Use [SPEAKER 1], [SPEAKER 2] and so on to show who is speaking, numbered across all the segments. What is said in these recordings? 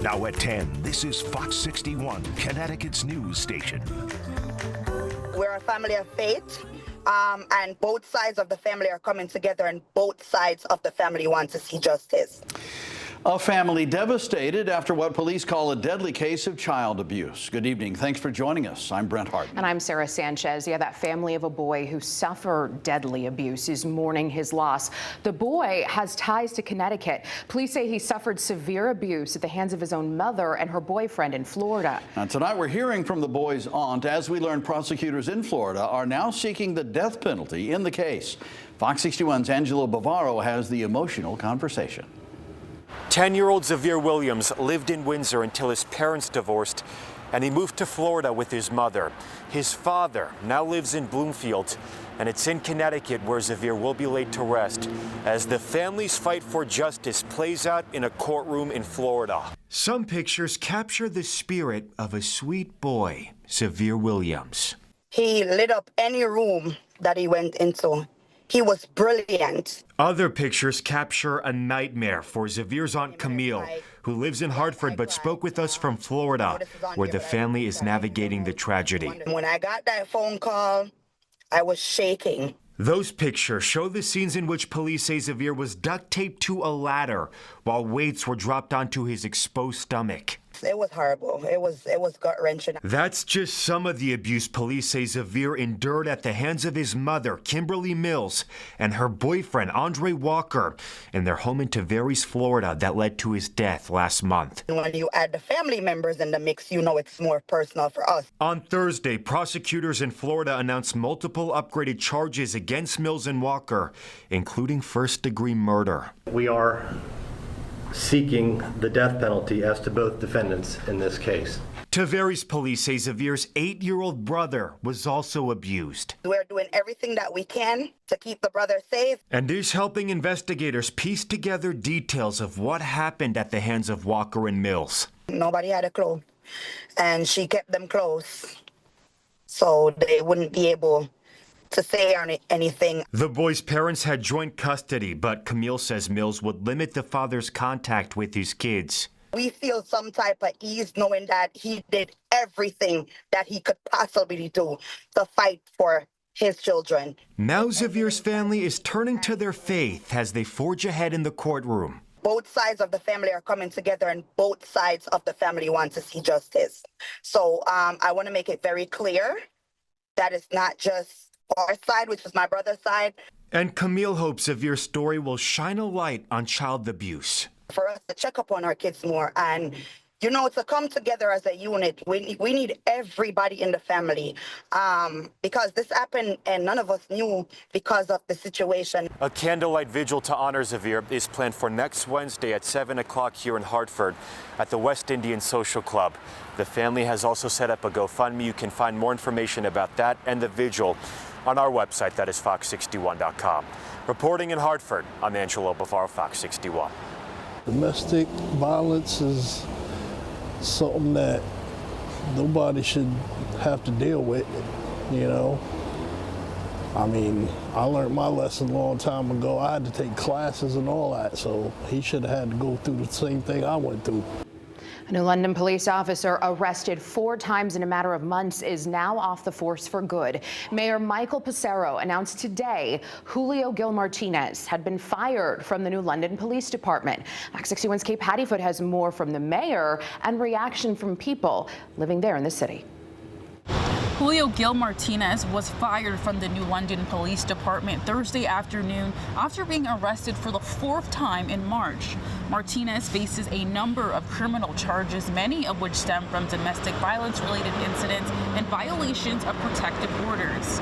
[SPEAKER 1] Now at 10, this is Fox 61, Connecticut's news station.
[SPEAKER 2] We're a family of faith, and both sides of the family are coming together, and both sides of the family want to see justice.
[SPEAKER 3] A family devastated after what police call a deadly case of child abuse. Good evening. Thanks for joining us. I'm Brent Hartman.
[SPEAKER 4] And I'm Sarah Sanchez. Yeah, that family of a boy who suffered deadly abuse is mourning his loss. The boy has ties to Connecticut. Police say he suffered severe abuse at the hands of his own mother and her boyfriend in Florida.
[SPEAKER 3] Now, tonight we're hearing from the boy's aunt as we learn prosecutors in Florida are now seeking the death penalty in the case. Fox 61's Angelo Bavaro has the emotional conversation.
[SPEAKER 5] 10-year-old Zavir Williams lived in Windsor until his parents divorced, and he moved to Florida with his mother. His father now lives in Bloomfield, and it's in Connecticut where Zavir will be laid to rest as the family's fight for justice plays out in a courtroom in Florida.
[SPEAKER 6] Some pictures capture the spirit of a sweet boy, Zavir Williams.
[SPEAKER 2] He lit up any room that he went into. He was brilliant.
[SPEAKER 6] Other pictures capture a nightmare for Zavir's aunt Camille, who lives in Hartford but spoke with us from Florida, where the family is navigating the tragedy.
[SPEAKER 2] When I got that phone call, I was shaking.
[SPEAKER 6] Those pictures show the scenes in which police say Zavir was duct taped to a ladder while weights were dropped onto his exposed stomach.
[SPEAKER 2] It was horrible. It was gut-wrenching.
[SPEAKER 6] That's just some of the abuse police say Zavir endured at the hands of his mother, Kimberly Mills, and her boyfriend, Andre Walker, in their home in Tavares, Florida, that led to his death last month.
[SPEAKER 2] When you add the family members in the mix, you know it's more personal for us.
[SPEAKER 6] On Thursday, prosecutors in Florida announced multiple upgraded charges against Mills and Walker, including first-degree murder.
[SPEAKER 7] We are seeking the death penalty as to both defendants in this case.
[SPEAKER 6] Tavares police say Zavir's 8-year-old brother was also abused.
[SPEAKER 2] We're doing everything that we can to keep the brother safe.
[SPEAKER 6] And is helping investigators piece together details of what happened at the hands of Walker and Mills.
[SPEAKER 2] Nobody had a clue, and she kept them close so they wouldn't be able to say anything.
[SPEAKER 6] The boy's parents had joint custody, but Camille says Mills would limit the father's contact with his kids.
[SPEAKER 2] We feel some type of ease knowing that he did everything that he could possibly do to fight for his children.
[SPEAKER 6] Now Zavir's family is turning to their faith as they forge ahead in the courtroom.
[SPEAKER 2] Both sides of the family are coming together, and both sides of the family want to see justice. So I want to make it very clear that it's not just our side, which is my brother's side.
[SPEAKER 6] And Camille hopes Zavir's story will shine a light on child abuse.
[SPEAKER 2] For us to check up on our kids more and, you know, to come together as a unit. We need everybody in the family because this happened and none of us knew because of the situation.
[SPEAKER 5] A candlelight vigil to honor Zavir is planned for next Wednesday at 7 o'clock here in Hartford at the West Indian Social Club. The family has also set up a GoFundMe. You can find more information about that and the vigil on our website, that is fox61.com. Reporting in Hartford, I'm Angelo Bavaro, Fox 61.
[SPEAKER 8] Domestic violence is something that nobody should have to deal with, you know. I mean, I learned my lesson a long time ago. I had to take classes and all that, so he should have had to go through the same thing I went through.
[SPEAKER 4] A New London police officer arrested 4 times in a matter of months is now off the force for good. Mayor Michael Pissarro announced today Julio Gil Martinez had been fired from the New London Police Department. Fox 61's Kate Pattyfoot has more from the mayor and reaction from people living there in the city.
[SPEAKER 9] Julio Gil Martinez was fired from the New London Police Department Thursday afternoon after being arrested for the 4th time in March. Martinez faces a number of criminal charges, many of which stem from domestic violence-related incidents and violations of protective orders.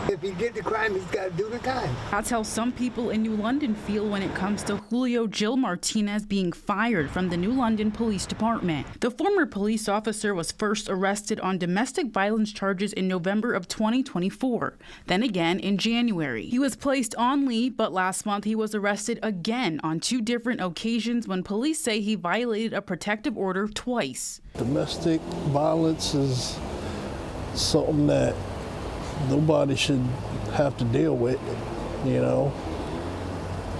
[SPEAKER 10] If he did the crime, he's got to do the time.
[SPEAKER 9] That's how some people in New London feel when it comes to Julio Gil Martinez being fired from the New London Police Department. The former police officer was first arrested on domestic violence charges in November of 2024, then again in January. He was placed on leave, but last month he was arrested again on 2 different occasions when police say he violated a protective order twice.
[SPEAKER 8] Domestic violence is something that nobody should have to deal with, you know.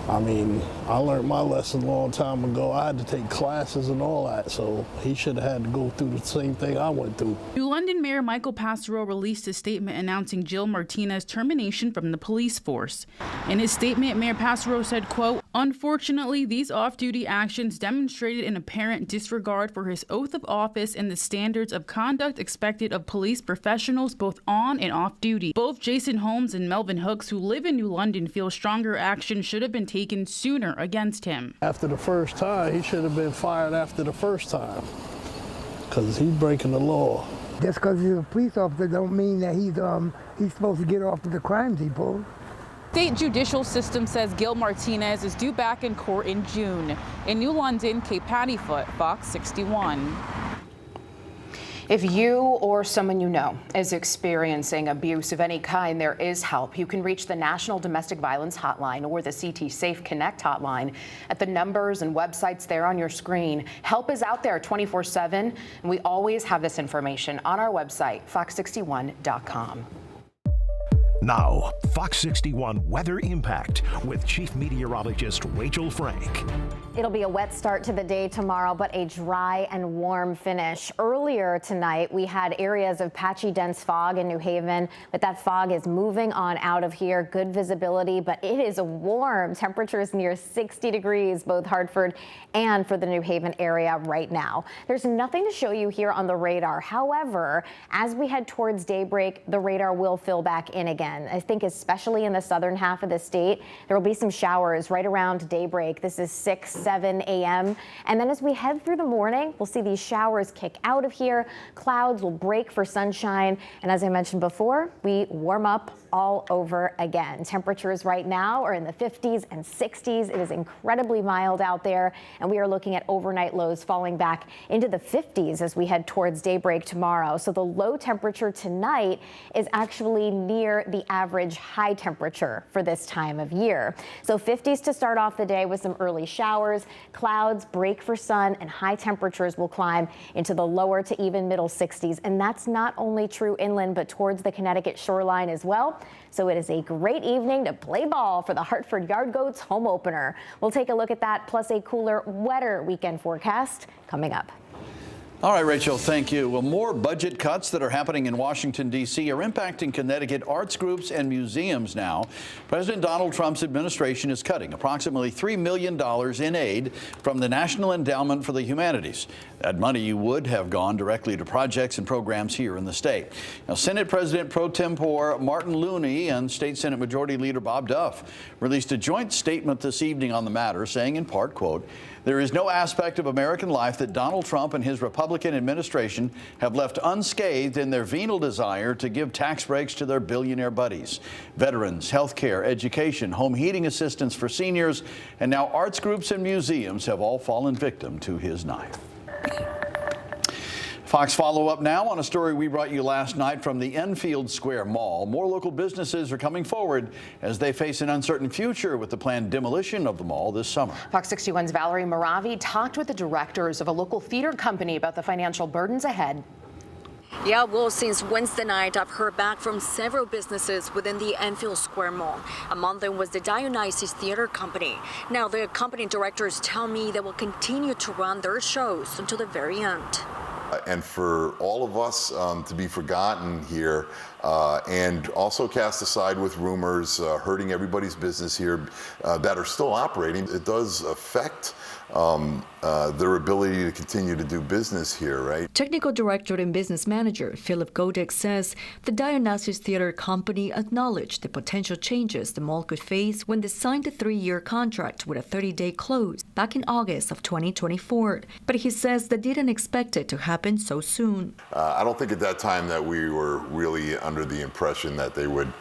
[SPEAKER 8] I mean, I learned my lesson a long time ago. I had to take classes and all that, so he should have had to go through the same thing I went through.
[SPEAKER 9] New London Mayor Michael Passero released a statement announcing Jill Martinez's termination from the police force. In his statement, Mayor Passero said, quote, "Unfortunately, these off-duty actions demonstrated an apparent disregard for his oath of office and the standards of conduct expected of police professionals both on and off duty. Both Jason Holmes and Melvin Hooks, who live in New London, feel stronger action should have been taken sooner against him."
[SPEAKER 8] After the first time, he should have been fired after the first time, because he's breaking the law.
[SPEAKER 10] Just because he's a police officer don't mean that he's supposed to get off of the crimes he pulled.
[SPEAKER 9] State judicial system says Gil Martinez is due back in court in June. In New London, Kate Pattyfoot, Fox 61.
[SPEAKER 4] If you or someone you know is experiencing abuse of any kind, there is help. You can reach the National Domestic Violence Hotline or the CT Safe Connect hotline at the numbers and websites there on your screen. Help is out there 24/7, and we always have this information on our website, fox61.com.
[SPEAKER 1] Now, Fox 61 Weather Impact with Chief Meteorologist Rachel Frank.
[SPEAKER 11] It'll be a wet start to the day tomorrow, but a dry and warm finish. Earlier tonight, we had areas of patchy, dense fog in New Haven, but that fog is moving on out of here. Good visibility, but it is warm. Temperatures near 60 degrees, both Hartford and for the New Haven area right now. There's nothing to show you here on the radar. However, as we head towards daybreak, the radar will fill back in again. I think especially in the southern half of the state, there will be some showers right around daybreak. This is 6, 7 a.m. And then as we head through the morning, we'll see these showers kick out of here. Clouds will break for sunshine. And as I mentioned before, we warm up all over again. Temperatures right now are in the 50s and 60s. It is incredibly mild out there, and we are looking at overnight lows falling back into the 50s as we head towards daybreak tomorrow. So the low temperature tonight is actually near the average high temperature for this time of year. So 50s to start off the day with some early showers. Clouds break for sun, and high temperatures will climb into the lower to even middle 60s. And that's not only true inland, but towards the Connecticut shoreline as well. So it is a great evening to play ball for the Hartford Yard Goats home opener. We'll take a look at that, plus a cooler, wetter weekend forecast coming up.
[SPEAKER 3] All right, Rachel, thank you. Well, more budget cuts that are happening in Washington, D.C. are impacting Connecticut arts groups and museums now. President Donald Trump's administration is cutting approximately $3 million in aid from the National Endowment for the Humanities. That money would have gone directly to projects and programs here in the state. Now, Senate President pro tempore Martin Looney and State Senate Majority Leader Bob Duff released a joint statement this evening on the matter, saying in part, quote, "There is no aspect of American life that Donald Trump and his Republican administration have left unscathed in their venal desire to give tax breaks to their billionaire buddies. Veterans, health care, education, home heating assistance for seniors, and now arts groups and museums have all fallen victim to his knife." Fox follow-up now on a story we brought you last night from the Enfield Square Mall. More local businesses are coming forward as they face an uncertain future with the planned demolition of the mall this summer.
[SPEAKER 4] Fox 61's Valerie Moravi talked with the directors of a local theater company about the financial burdens ahead.
[SPEAKER 12] Yeah, well, since Wednesday night, I've heard back from several businesses within the Enfield Square Mall. Among them was the Dionysus Theater Company. Now, the company directors tell me they will continue to run their shows until the very end.
[SPEAKER 13] And for all of us to be forgotten here and also cast aside with rumors hurting everybody's business here that are still operating, it does affect their ability to continue to do business here, right?
[SPEAKER 14] Technical Director and Business Manager Philip Godek says the Dionysus Theater Company acknowledged the potential changes the mall could face when they signed a 3-year contract with a 30-day close back in August of 2024. But he says they didn't expect it to happen so soon.
[SPEAKER 13] I don't think at that time that we were really under the impression that they would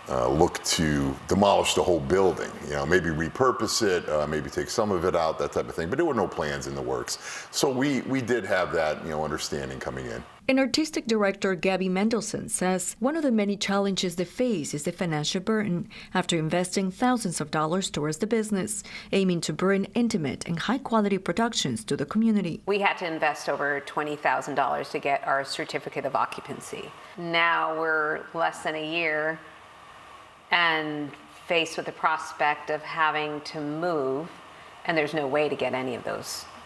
[SPEAKER 13] look to demolish the whole building, maybe repurpose it, maybe take some of it out, that type of thing. But there were no plans in the works. So we did have that, understanding coming in.
[SPEAKER 14] And Artistic Director Gabby Mendelson says one of the many challenges they face is the financial burden after investing thousands of dollars towards the business, aiming to bring intimate and high-quality productions to the community.
[SPEAKER 15] We had to invest over $20,000 to get our certificate of occupancy. Now we're less than a year and faced with the prospect of having to move, and there's no way to get any of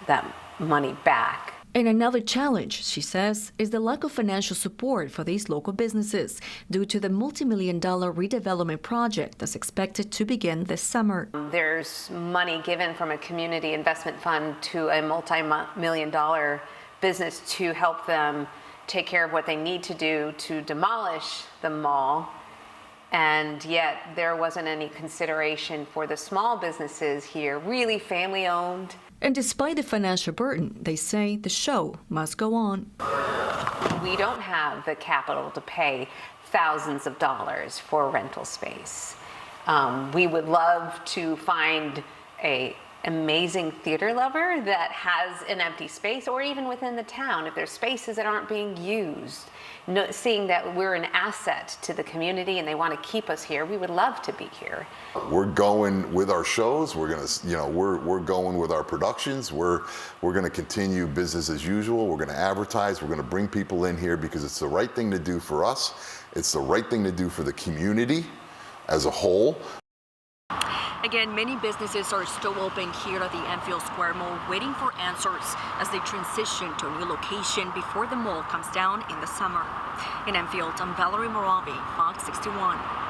[SPEAKER 15] that money back.
[SPEAKER 14] And another challenge, she says, is the lack of financial support for these local businesses due to the multi-million-dollar redevelopment project that's expected to begin this summer.
[SPEAKER 15] There's money given from a community investment fund to a multi-million-dollar business to help them take care of what they need to do to demolish the mall. And yet there wasn't any consideration for the small businesses here, really family-owned.
[SPEAKER 14] And despite the financial burden, they say the show must go on.
[SPEAKER 15] We don't have the capital to pay thousands of dollars for rental space. We would love to find an amazing theater lover that has an empty space, or even within the town, if there's spaces that aren't being used, seeing that we're an asset to the community and they want to keep us here, we would love to be here.
[SPEAKER 13] We're going with our shows. We're gonna, we're going with our productions. We're gonna continue business as usual. We're gonna advertise. We're gonna bring people in here because it's the right thing to do for us. It's the right thing to do for the community as a whole.
[SPEAKER 12] Again, many businesses are still open here at the Enfield Square Mall, waiting for answers as they transition to a new location before the mall comes down in the summer. In Enfield, I'm Valerie Moravi, Fox 61.